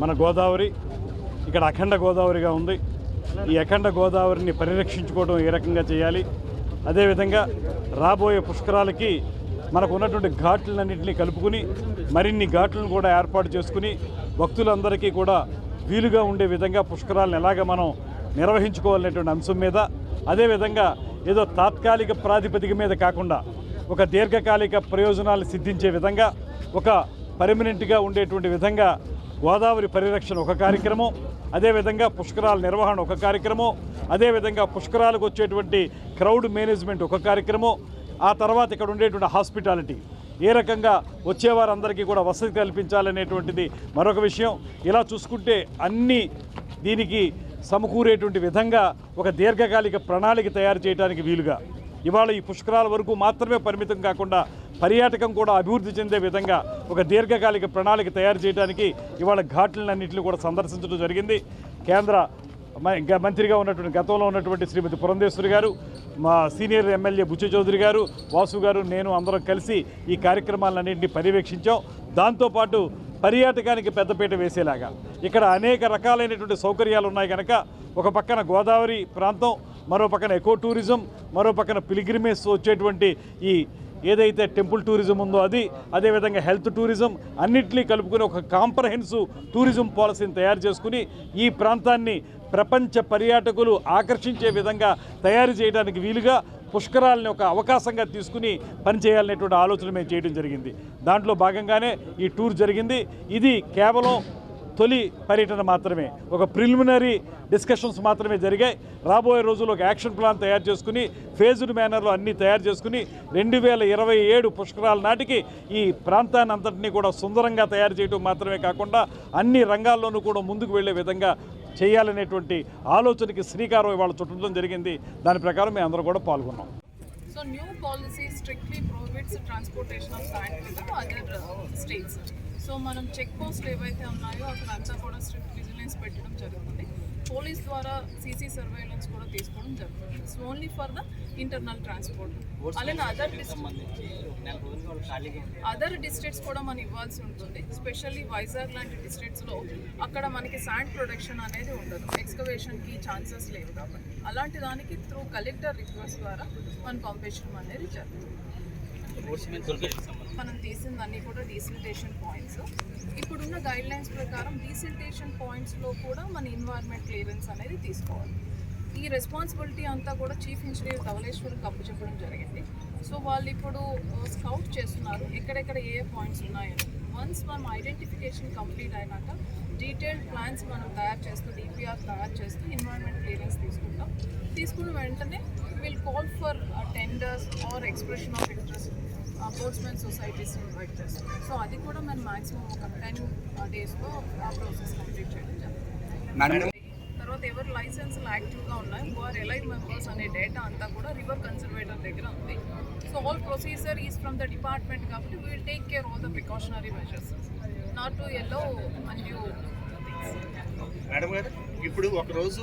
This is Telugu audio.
మన గోదావరి ఇక్కడ అఖండ గోదావరిగా ఉంది. ఈ అఖండ గోదావరిని పరిరక్షించుకోవడం ఏ రకంగా చేయాలి, అదేవిధంగా రాబోయే పుష్కరాలకి మనకు ఉన్నటువంటి ఘాట్లన్నింటినీ కలుపుకుని మరిన్ని ఘాట్లను కూడా ఏర్పాటు చేసుకుని భక్తులందరికీ కూడా వీలుగా ఉండే విధంగా పుష్కరాలను ఎలాగ మనం నిర్వహించుకోవాలనేటువంటి అంశం మీద, అదేవిధంగా ఏదో తాత్కాలిక ప్రాతిపదిక మీద కాకుండా ఒక దీర్ఘకాలిక ప్రయోజనాలు సిద్ధించే విధంగా ఒక పర్మనెంట్గా ఉండేటువంటి విధంగా గోదావరి పరిరక్షణ ఒక కార్యక్రమం, అదేవిధంగా పుష్కరాల నిర్వహణ ఒక కార్యక్రమం, అదేవిధంగా పుష్కరాలకు వచ్చేటువంటి క్రౌడ్ మేనేజ్మెంట్ ఒక కార్యక్రమం, ఆ తర్వాత ఇక్కడ ఉండేటువంటి హాస్పిటాలిటీ ఏ రకంగా వచ్చేవారందరికీ కూడా వసతి కల్పించాలనేటువంటిది మరొక విషయం. ఇలా చూసుకుంటే అన్నీ దీనికి సమకూరేటువంటి విధంగా ఒక దీర్ఘకాలిక ప్రణాళిక తయారు చేయడానికి వీలుగా ఇవాళ ఈ పుష్కరాల వరకు మాత్రమే పరిమితం కాకుండా పర్యాటకం కూడా అభివృద్ధి చెందే విధంగా ఒక దీర్ఘకాలిక ప్రణాళిక తయారు చేయడానికి ఇవాళ ఘాట్లన్నింటినీ కూడా సందర్శించడం జరిగింది. కేంద్ర మంత్రిగా ఉన్నటువంటి గతంలో ఉన్నటువంటి శ్రీమతి పురంధేశ్వరి గారు, మా సీనియర్ ఎమ్మెల్యే బుచ్చ చౌదరి గారు, వాసు గారు, నేను అందరం కలిసి ఈ కార్యక్రమాలన్నింటినీ పర్యవేక్షించాం. దాంతోపాటు పర్యాటకానికి పెద్దపీట వేసేలాగా ఇక్కడ అనేక రకాలైనటువంటి సౌకర్యాలు ఉన్నాయి కనుక ఒక పక్కన గోదావరి ప్రాంతం, మరో పక్కన ఎకో టూరిజం, మరో పక్కన పిలిగ్రిమేజ్ వచ్చేటువంటి ఈ ఏదైతే టెంపుల్ టూరిజం ఉందో అది, అదేవిధంగా హెల్త్ టూరిజం అన్నింటినీ కలుపుకుని ఒక కాంప్రహెన్సివ్ టూరిజం పాలసీని తయారు చేసుకుని ఈ ప్రాంతాన్ని ప్రపంచ పర్యాటకులు ఆకర్షించే విధంగా తయారు చేయడానికి వీలుగా పుష్కరాలని ఒక అవకాశంగా తీసుకుని పనిచేయాలనేటువంటి ఆలోచన మేము చేయడం జరిగింది. దాంట్లో భాగంగానే ఈ టూర్ జరిగింది. ఇది కేవలం తొలి పర్యటన మాత్రమే, ఒక ప్రిలిమినరీ డిస్కషన్స్ మాత్రమే జరిగాయి. రాబోయే రోజుల్లో ఒక యాక్షన్ ప్లాన్ తయారు చేసుకుని ఫేజ్డ్ మేనర్లో అన్నీ తయారు చేసుకుని 2027 పుష్కరాల నాటికి ఈ ప్రాంతాన్ని అంతటినీ కూడా సుందరంగా తయారు చేయడం మాత్రమే కాకుండా అన్ని రంగాల్లోనూ కూడా ముందుకు వెళ్లే విధంగా చేయాలనేటువంటి ఆలోచనకి శ్రీకారం ఇవాళ చుట్టడం జరిగింది. దాని ప్రకారం మేము అందరూ కూడా పాల్గొన్నాం. So new policy strictly prohibits transportation of sand to the other states. So మనం చెక్ పోస్ట్లు ఏవైతే ఉన్నాయో అక్కడ అంతా కూడా స్ట్రిక్ట్ విజిలెన్స్ పెట్టడం జరుగుతుంది. పోలీస్ ద్వారా సీసీ సర్వేలెన్స్ కూడా తీసుకోవడం జరుగుతుంది. So only for the internal transport. అలానే అదర్ డిస్ట్రిక్ట్స్ కూడా మనం ఇవ్వాల్సి ఉంటుంది. స్పెషల్లీ వైజాగ్ లాంటి డిస్ట్రిక్ట్స్లో అక్కడ మనకి శాండ్ ప్రొడక్షన్ అనేది ఉండదు, ఎక్స్కవేషన్కి ఛాన్సెస్ లేవు కాబట్టి అలాంటి దానికి త్రూ కలెక్టర్ రిక్వెస్ట్ ద్వారా మనం పంపించడం అనేది జరుగుతుంది. మనం తీసిందన్నీ కూడా డీసిల్టేషన్ పాయింట్స్. ఇప్పుడున్న గైడ్ లైన్స్ ప్రకారం డీసిల్టేషన్ పాయింట్స్లో కూడా మన ఎన్వైర్న్మెంట్ క్లియరెన్స్ అనేది తీసుకోవాలి. ఈ రెస్పాన్సిబిలిటీ అంతా కూడా చీఫ్ ఇంజనీర్ ధవళేశ్వరికి అప్పచెప్పడం జరిగింది. సో వాళ్ళు ఇప్పుడు స్కౌట్ చేస్తున్నారు ఎక్కడెక్కడ ఏ పాయింట్స్ ఉన్నాయని. వన్స్ మనం ఐడెంటిఫికేషన్ కంప్లీట్ అయినాక డీటెయిల్డ్ ప్లాన్స్ మనం తయారు చేస్తూ డిపిఆర్ తయారు చేస్తూ ఎన్వైర్న్మెంట్ క్లియరెన్స్ తీసుకుంటాం. తీసుకున్న వెంటనే will call for tenders are expression of interest sportsmen societies invite చేస్తాం. సో అది కూడా మనం మ్యాక్సిమం ఒక 10 daysలో ఆ ప్రాసెస్ కంప్లీట్ చేయడం జరుగుతుంది. తర్వాత ఎవరు లైసెన్స్లు యాక్టివ్గా ఉన్నాయి, వారు ఎలైవ్ మెంబర్స్ అనే డేటా అంతా కూడా రివర్ కన్సర్వేటర్ దగ్గర ఉంది. So all procedure is from the department కాబట్టి we will take care all the precautionary measures not to allow anew things. Madam గారు ఇప్పుడు ఒక రోజు